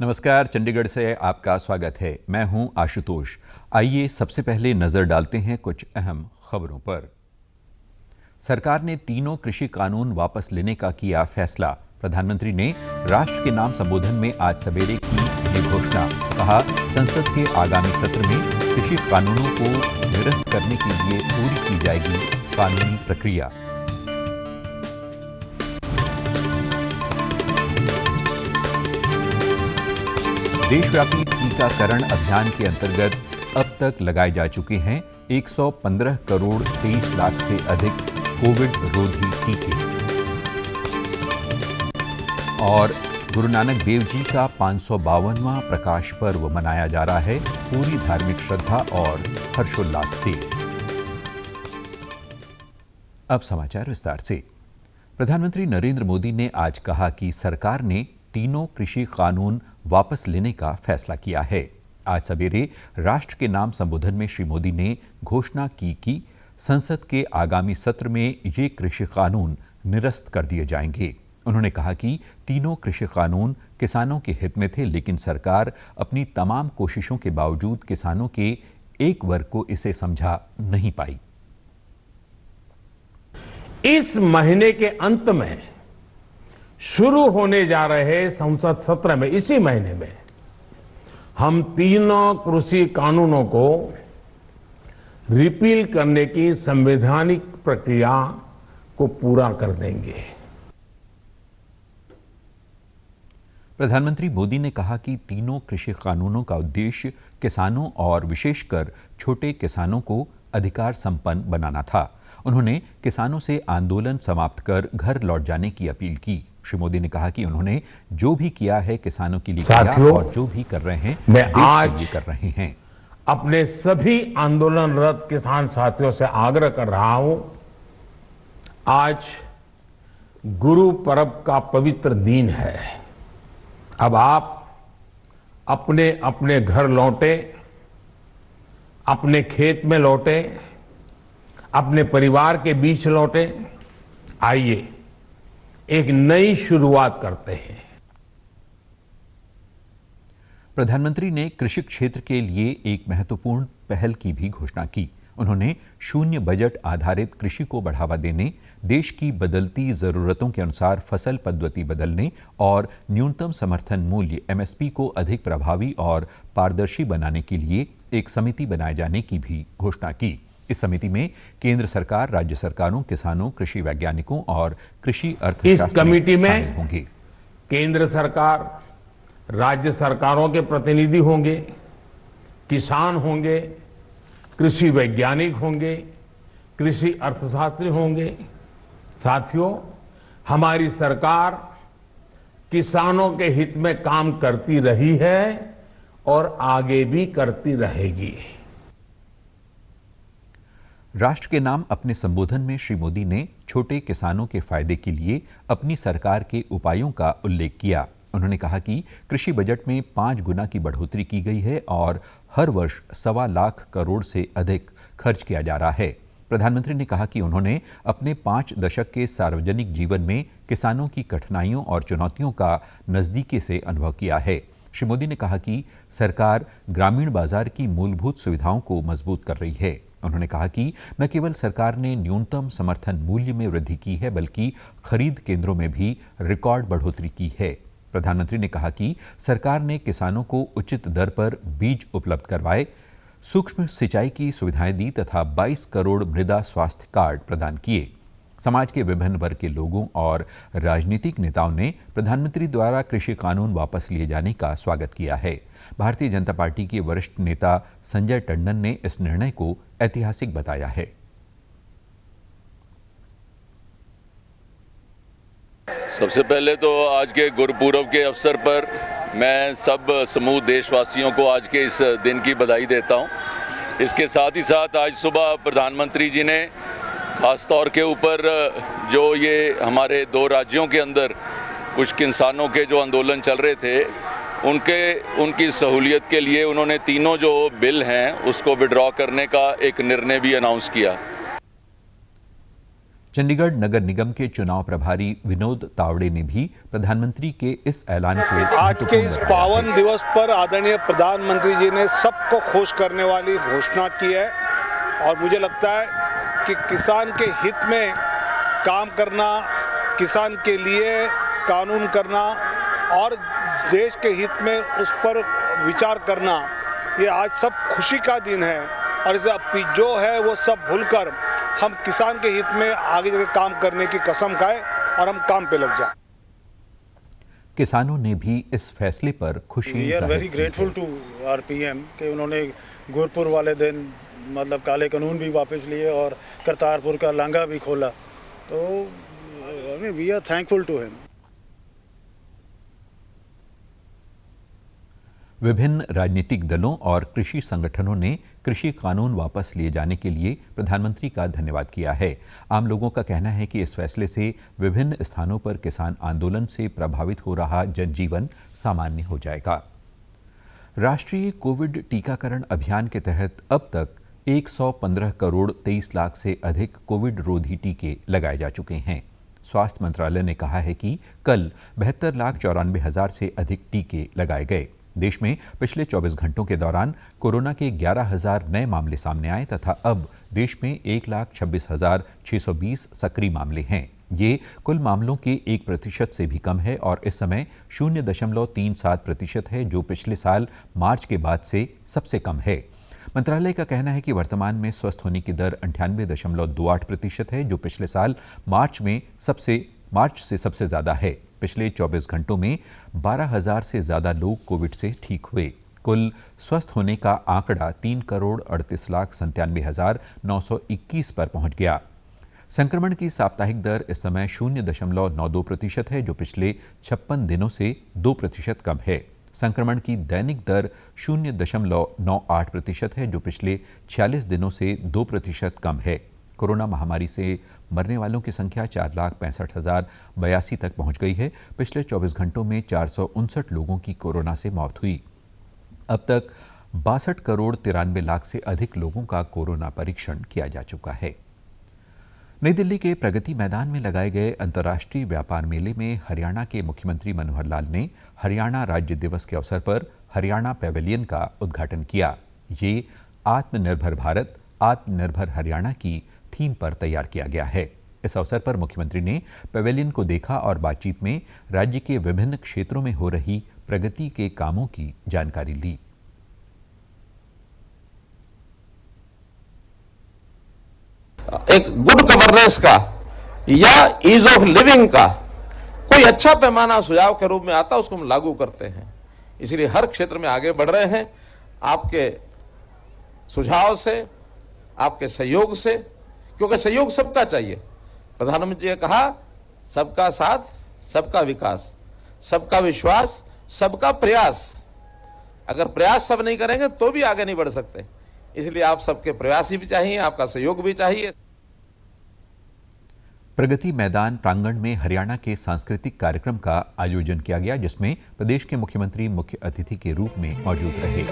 नमस्कार, चंडीगढ़ से आपका स्वागत है। मैं हूं आशुतोष। आइए सबसे पहले नजर डालते हैं कुछ अहम खबरों पर। सरकार ने तीनों कृषि कानून वापस लेने का किया फैसला। प्रधानमंत्री ने राष्ट्र के नाम संबोधन में आज सवेरे की ये घोषणा। कहा, संसद के आगामी सत्र में कृषि कानूनों को निरस्त करने के लिए पूरी की जाएगी कानूनी प्रक्रिया। देशव्यापी टीकाकरण अभियान के अंतर्गत अब तक लगाए जा चुके हैं 115 करोड़ 23 लाख से अधिक कोविड रोधी टीके। और गुरु नानक देव जी का 552वां प्रकाश पर्व मनाया जा रहा है पूरी धार्मिक श्रद्धा और हर्षोल्लास से। अब समाचार विस्तार से। प्रधानमंत्री नरेंद्र मोदी ने आज कहा कि सरकार ने तीनों कृषि कानून वापस लेने का फैसला किया है। आज सवेरे राष्ट्र के नाम संबोधन में श्री मोदी ने घोषणा की कि संसद के आगामी सत्र में ये कृषि कानून निरस्त कर दिए जाएंगे। उन्होंने कहा कि तीनों कृषि कानून किसानों के हित में थे, लेकिन सरकार अपनी तमाम कोशिशों के बावजूद किसानों के एक वर्ग को इसे समझा नहीं पाई। इस महीने के अंत में शुरू होने जा रहे संसद सत्र में, इसी महीने में, हम तीनों कृषि कानूनों को रिपील करने की संवैधानिक प्रक्रिया को पूरा कर देंगे। प्रधानमंत्री मोदी ने कहा कि तीनों कृषि कानूनों का उद्देश्य किसानों और विशेषकर छोटे किसानों को अधिकार संपन्न बनाना था। उन्होंने किसानों से आंदोलन समाप्त कर घर लौट जाने की अपील की। श्री मोदी ने कहा कि उन्होंने जो भी किया है किसानों के लिए किया और जो भी कर रहे हैं मैं देश के लिए कर रहे हैं। अपने सभी आंदोलनरत किसान साथियों से आग्रह कर रहा हूं, आज गुरु पर्व का पवित्र दिन है। अब आप अपने अपने घर लौटे, अपने खेत में लौटे, अपने परिवार के बीच लौटे। आइए एक नई शुरुआत करते हैं। प्रधानमंत्री ने कृषि क्षेत्र के लिए एक महत्वपूर्ण पहल की भी घोषणा की। उन्होंने शून्य बजट आधारित कृषि को बढ़ावा देने, देश की बदलती जरूरतों के अनुसार फसल पद्धति बदलने और न्यूनतम समर्थन मूल्य MSP को अधिक प्रभावी और पारदर्शी बनाने के लिए एक समिति बनाए जाने की भी घोषणा की। इस समिति में केंद्र सरकार, राज्य सरकारों, किसानों, कृषि वैज्ञानिकों और कृषि अर्थशास्त्री इस कमेटी में शामिल होंगे। केंद्र सरकार, राज्य सरकारों के प्रतिनिधि होंगे, किसान होंगे, कृषि वैज्ञानिक होंगे, कृषि अर्थशास्त्री होंगे। साथियों, हमारी सरकार किसानों के हित में काम करती रही है और आगे भी करती रहेगी। राष्ट्र के नाम अपने संबोधन में श्री मोदी ने छोटे किसानों के फायदे के लिए अपनी सरकार के उपायों का उल्लेख किया। उन्होंने कहा कि कृषि बजट में 5 गुना की बढ़ोतरी की गई है और हर वर्ष 1.25 लाख करोड़ से अधिक खर्च किया जा रहा है। प्रधानमंत्री ने कहा कि उन्होंने अपने 5 दशक के सार्वजनिक जीवन में किसानों की कठिनाइयों और चुनौतियों का नजदीकी से अनुभव किया है। श्री मोदी ने कहा कि सरकार ग्रामीण बाजार की मूलभूत सुविधाओं को मजबूत कर रही है। उन्होंने कहा कि न केवल सरकार ने न्यूनतम समर्थन मूल्य में वृद्धि की है, बल्कि खरीद केंद्रों में भी रिकॉर्ड बढ़ोतरी की है। प्रधानमंत्री ने कहा कि सरकार ने किसानों को उचित दर पर बीज उपलब्ध करवाए, सूक्ष्म सिंचाई की सुविधाएं दी तथा 22 करोड़ मृदा स्वास्थ्य कार्ड प्रदान किए। समाज के विभिन्न वर्ग के लोगों और राजनीतिक नेताओं ने प्रधानमंत्री द्वारा कृषि कानून वापस लिए जाने का स्वागत किया है। भारतीय जनता पार्टी के वरिष्ठ नेता संजय टंडन ने इस निर्णय को ऐतिहासिक बताया है। सबसे पहले तो आज के गुरुपूर्व के अवसर पर मैं सब समूह देशवासियों को आज के इस दिन की बधाई देता हूं। इसके साथ ही साथ आज सुबह प्रधानमंत्री जी ने खास तौर के ऊपर जो ये हमारे 2 राज्यों के अंदर कुछ किसानों के जो आंदोलन चल रहे थे, उनकी सहूलियत के लिए उन्होंने तीनों जो बिल हैं उसको विड्रॉ करने का एक निर्णय भी अनाउंस किया। चंडीगढ़ नगर निगम के चुनाव प्रभारी विनोद तावड़े ने भी प्रधानमंत्री के इस ऐलान को आज के इस पावन दिवस पर आदरणीय प्रधानमंत्री जी ने सबको खुश करने वाली घोषणा की है और मुझे लगता है कि किसान के हित में काम करना, किसान के लिए कानून करना और देश के हित में उस पर विचार करना, ये आज सब खुशी का दिन है और इसे जो है वो सब भूलकर हम किसान के हित में आगे जाकर काम करने की कसम खाएं और हम काम पे लग जाएं। किसानों ने भी इस फैसले पर खुशी we are very grateful to our PM कि उन्होंने गुरपुर वाले दिन मतलब काले कानून भी वापस लिए और करतारपुर का लांघा भी खोला, तो we are thankful to him. विभिन्न राजनीतिक दलों और कृषि संगठनों ने कृषि कानून वापस लिए जाने के लिए प्रधानमंत्री का धन्यवाद किया है। आम लोगों का कहना है कि इस फैसले से विभिन्न स्थानों पर किसान आंदोलन से प्रभावित हो रहा जनजीवन सामान्य हो जाएगा। राष्ट्रीय कोविड टीकाकरण अभियान के तहत अब तक 115 करोड़ 23 लाख से अधिक कोविड रोधी टीके लगाए जा चुके हैं। स्वास्थ्य मंत्रालय ने कहा है कि कल 72,94,000 से अधिक टीके लगाए गए। देश में पिछले 24 घंटों के दौरान कोरोना के 11,000 नए मामले सामने आए तथा अब देश में 1,26,620 सक्रिय मामले हैं। ये कुल मामलों के 1% से भी कम है और इस समय 0.37% है, जो पिछले साल मार्च के बाद से सबसे कम है। मंत्रालय का कहना है कि वर्तमान में स्वस्थ होने की दर 98.28% है, जो पिछले साल मार्च से सबसे ज्यादा है। पिछले 24 घंटों में 12,000 से ज्यादा लोग कोविड से ठीक हुए। कुल स्वस्थ होने का आंकड़ा 3,38,97,921 पर पहुंच गया। संक्रमण की साप्ताहिक दर इस समय 0.92% है, जो पिछले 56 दिनों से 2% कम है। संक्रमण की दैनिक दर 0.98% है, जो पिछले 46 दिनों से 2% कम है। कोरोना महामारी से मरने वालों की संख्या 4,65,082 तक पहुंच गई है। पिछले 24 घंटों में 459 लोगों की कोरोना से मौत हुई। अब तक 62 करोड़ 93 लाख से अधिक लोगों का कोरोना परीक्षण किया जा चुका है। नई दिल्ली के प्रगति मैदान में लगाए गए अंतर्राष्ट्रीय व्यापार मेले में हरियाणा के मुख्यमंत्री मनोहर लाल ने हरियाणा राज्य दिवस के अवसर पर हरियाणा पैवेलियन का उद्घाटन किया। ये आत्मनिर्भर भारत, आत्मनिर्भर हरियाणा की थीम पर तैयार किया गया है। इस अवसर पर मुख्यमंत्री ने पैवेलियन को देखा और बातचीत में राज्य के विभिन्न क्षेत्रों में हो रही प्रगति के कामों की जानकारी ली। एक गुड गवर्नेंस का या ईज ऑफ लिविंग का कोई अच्छा पैमाना सुझाव के रूप में आता, उसको हम लागू करते हैं। इसलिए हर क्षेत्र में आगे बढ़ रहे हैं आपके सुझाव से, आपके सहयोग से, क्योंकि सहयोग सबका चाहिए। प्रधानमंत्री जी ने कहा सबका साथ, सबका विकास, सबका विश्वास, सबका प्रयास। अगर प्रयास सब नहीं करेंगे तो भी आगे नहीं बढ़ सकते। इसलिए आप सबके प्रयास भी चाहिए, आपका सहयोग भी चाहिए। प्रगति मैदान प्रांगण में हरियाणा के सांस्कृतिक कार्यक्रम का आयोजन किया गया, जिसमें प्रदेश के मुख्यमंत्री मुख्य अतिथि के रूप में मौजूद रहे।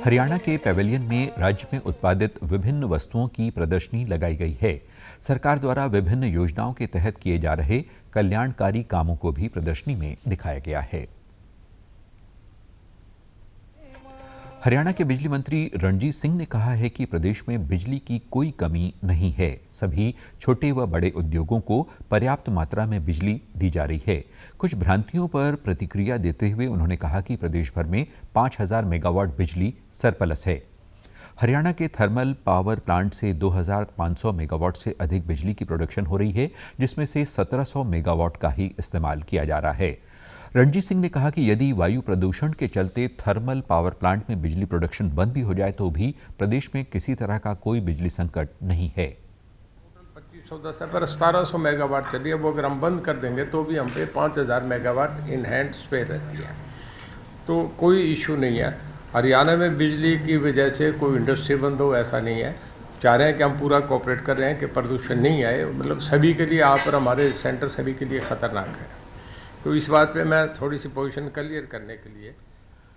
हरियाणा के पैवेलियन में राज्य में उत्पादित विभिन्न वस्तुओं की प्रदर्शनी लगाई गई है। सरकार द्वारा विभिन्न योजनाओं के तहत किए जा रहे कल्याणकारी कामों को भी प्रदर्शनी में दिखाया गया है। हरियाणा के बिजली मंत्री रणजीत सिंह ने कहा है कि प्रदेश में बिजली की कोई कमी नहीं है। सभी छोटे व बड़े उद्योगों को पर्याप्त मात्रा में बिजली दी जा रही है। कुछ भ्रांतियों पर प्रतिक्रिया देते हुए उन्होंने कहा कि प्रदेश भर में 5,000 मेगावाट बिजली सरप्लस है। हरियाणा के थर्मल पावर प्लांट से 2,500 मेगावाट से अधिक बिजली की प्रोडक्शन हो रही है, जिसमें से 1,700 मेगावाट का ही इस्तेमाल किया जा रहा है। रणजीत सिंह ने कहा कि यदि वायु प्रदूषण के चलते थर्मल पावर प्लांट में बिजली प्रोडक्शन बंद भी हो जाए तो भी प्रदेश में किसी तरह का कोई बिजली संकट नहीं है। 2510 है पर 1,700 मेगावाट चलिए, वो अगर हम बंद कर देंगे तो भी हम पे 5,000 मेगावाट इन हैंड स्पेयर रहती है, तो कोई इशू नहीं है। हरियाणा में बिजली की वजह से कोई इंडस्ट्री बंद हो ऐसा नहीं है। चाह रहे हैं कि हम पूरा कोऑपरेट कर रहे हैं कि प्रदूषण नहीं आए, मतलब सभी के लिए आप और हमारे सेंटर सभी के लिए खतरनाक है। तो इस बात पे मैं थोड़ी सी पोजीशन क्लियर करने के लिए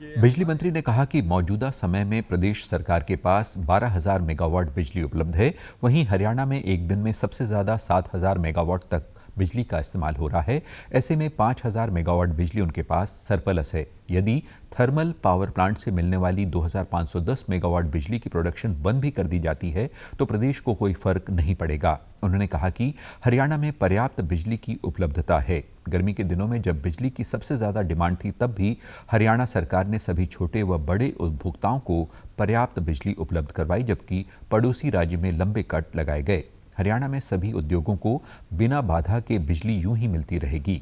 बिजली मंत्री ने कहा कि मौजूदा समय में प्रदेश सरकार के पास 12,000 मेगावाट बिजली उपलब्ध है। वहीं हरियाणा में एक दिन में सबसे ज्यादा 7,000 मेगावाट तक बिजली का इस्तेमाल हो रहा है। ऐसे में 5,000 मेगावाट बिजली उनके पास सरप्लस है। यदि थर्मल पावर प्लांट से मिलने वाली 2,510 मेगावाट बिजली की प्रोडक्शन बंद भी कर दी जाती है तो प्रदेश को कोई फर्क नहीं पड़ेगा। उन्होंने कहा कि हरियाणा में पर्याप्त बिजली की उपलब्धता है। गर्मी के दिनों में जब बिजली की सबसे ज्यादा डिमांड थी तब भी हरियाणा सरकार ने सभी छोटे व बड़े उपभोक्ताओं को पर्याप्त बिजली उपलब्ध करवाई, जबकि पड़ोसी राज्य में लंबे कट लगाए गए। हरियाणा में सभी उद्योगों को बिना बाधा के बिजली यूं ही मिलती रहेगी।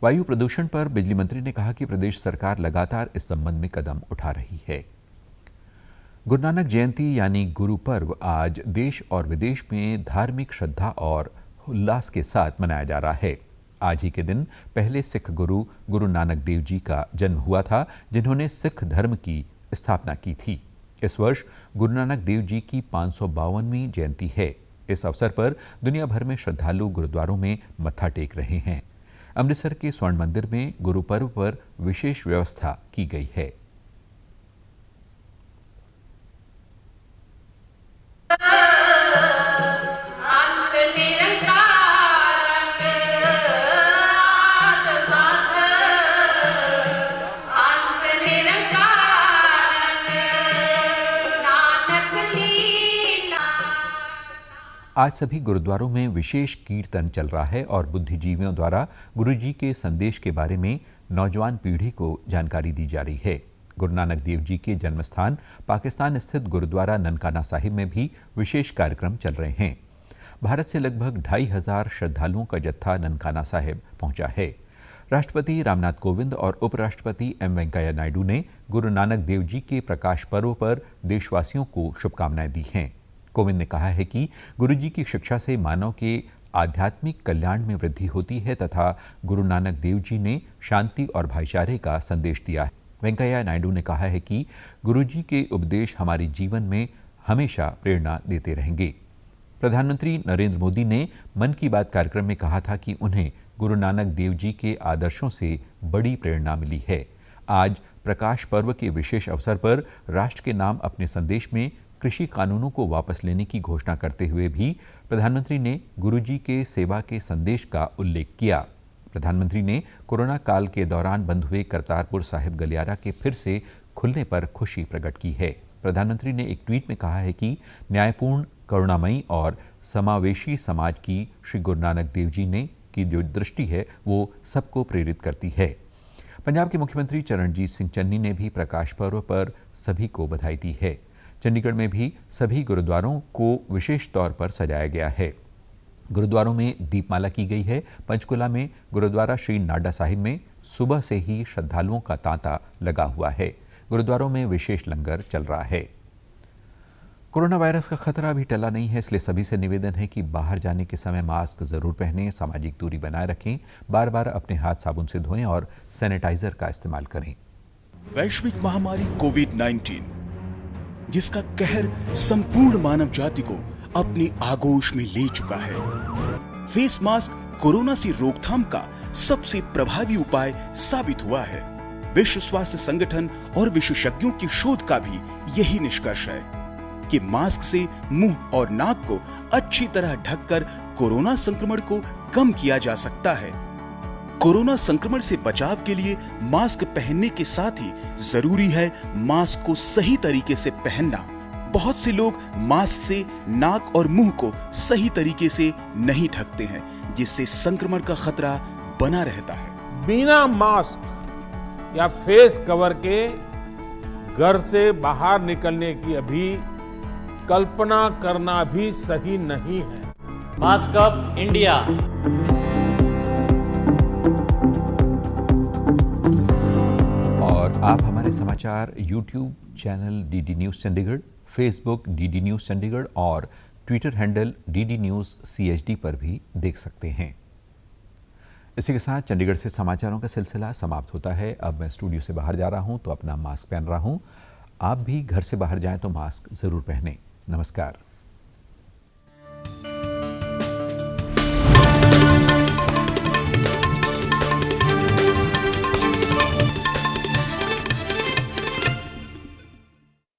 वायु प्रदूषण पर बिजली मंत्री ने कहा कि प्रदेश सरकार लगातार इस संबंध में कदम उठा रही है। गुरु नानक जयंती यानी गुरु पर्व आज देश और विदेश में धार्मिक श्रद्धा और उल्लास के साथ मनाया जा रहा है। आज ही के दिन पहले सिख गुरु गुरु नानक देव जी का जन्म हुआ था, जिन्होंने सिख धर्म की स्थापना की थी। इस वर्ष गुरु नानक देव जी की 552वीं जयंती है। इस अवसर पर दुनिया भर में श्रद्धालु गुरुद्वारों में मत्था टेक रहे हैं। अमृतसर के स्वर्ण मंदिर में गुरु पर्व पर विशेष व्यवस्था की गई है। आज सभी गुरुद्वारों में विशेष कीर्तन चल रहा है और बुद्धिजीवियों द्वारा गुरु जी के संदेश के बारे में नौजवान पीढ़ी को जानकारी दी जा रही है। गुरु नानक देव जी के जन्म स्थान पाकिस्तान स्थित गुरुद्वारा ननकाना साहिब में भी विशेष कार्यक्रम चल रहे हैं। भारत से लगभग 2,500 श्रद्धालुओं का जत्था ननकाना साहिब पहुंचा है। राष्ट्रपति रामनाथ कोविंद और उपराष्ट्रपति एम वेंकैया नायडू ने गुरु नानक देव जी के प्रकाश पर्व पर देशवासियों को शुभकामनाएं दी हैं। कोविंद ने कहा है कि गुरु जी की शिक्षा से मानव के आध्यात्मिक कल्याण में वृद्धि होती है तथा गुरु नानक देव जी ने शांति और भाईचारे का संदेश दिया है। वेंकैया नायडू ने कहा है कि गुरु जी के उपदेश हमारे जीवन में हमेशा प्रेरणा देते रहेंगे। प्रधानमंत्री नरेंद्र मोदी ने मन की बात कार्यक्रम में कहा था कि उन्हें गुरु नानक देव जी के आदर्शों से बड़ी प्रेरणा मिली है। आज प्रकाश पर्व के विशेष अवसर पर राष्ट्र के नाम अपने संदेश में कृषि कानूनों को वापस लेने की घोषणा करते हुए भी प्रधानमंत्री ने गुरुजी के सेवा के संदेश का उल्लेख किया। प्रधानमंत्री ने कोरोना काल के दौरान बंद हुए करतारपुर साहिब गलियारा के फिर से खुलने पर खुशी प्रकट की है। प्रधानमंत्री ने एक ट्वीट में कहा है कि न्यायपूर्ण, करुणामयी और समावेशी समाज की श्री गुरु नानक देव जी ने की जो दृष्टि है वो सबको प्रेरित करती है। पंजाब के मुख्यमंत्री चरणजीत सिंह चन्नी ने भी प्रकाश पर्व पर सभी को बधाई दी है। चंडीगढ़ में भी सभी गुरुद्वारों को विशेष तौर पर सजाया गया है। गुरुद्वारों में दीपमाला की गई है। पंचकुला में गुरुद्वारा श्री नाडा साहिब में सुबह से ही श्रद्धालुओं का तांता लगा हुआ है। गुरुद्वारों में विशेष लंगर चल रहा है। कोरोना वायरस का खतरा अभी टला नहीं है, इसलिए सभी से निवेदन है कि बाहर जाने के समय मास्क जरूर पहनें, सामाजिक दूरी बनाए रखें, बार बार अपने हाथ साबुन से धोएं और सैनिटाइजर का इस्तेमाल करें। वैश्विक महामारी कोविड-19 जिसका कहर संपूर्ण मानव जाति को अपनी आगोश में ले चुका है। फेस मास्क कोरोना से रोकथाम का सबसे प्रभावी उपाय साबित हुआ है। विश्व स्वास्थ्य संगठन और विशेषज्ञों की शोध का भी यही निष्कर्ष है कि मास्क से मुंह और नाक को अच्छी तरह ढककर कोरोना संक्रमण को कम किया जा सकता है। कोरोना संक्रमण से बचाव के लिए मास्क पहनने के साथ ही जरूरी है मास्क को सही तरीके से पहनना। बहुत से लोग मास्क से नाक और मुंह को सही तरीके से नहीं ढकते हैं, जिससे संक्रमण का खतरा बना रहता है। बिना मास्क या फेस कवर के घर से बाहर निकलने की अभी कल्पना करना भी सही नहीं है। Mask up India. और आप हमारे समाचार YouTube channel DD news Chandigarh, Facebook DD news Chandigarh और Twitter handle DD news CHD पर भी देख सकते हैं। इसी के साथ चंडीगढ़ से समाचारों का सिलसिला समाप्त होता है। अब मैं स्टूडियो से बाहर जा रहा हूं तो अपना मास्क पहन रहा हूं। आप भी घर से बाहर जाएं तो मास्क जरूर पहनें। नमस्कार।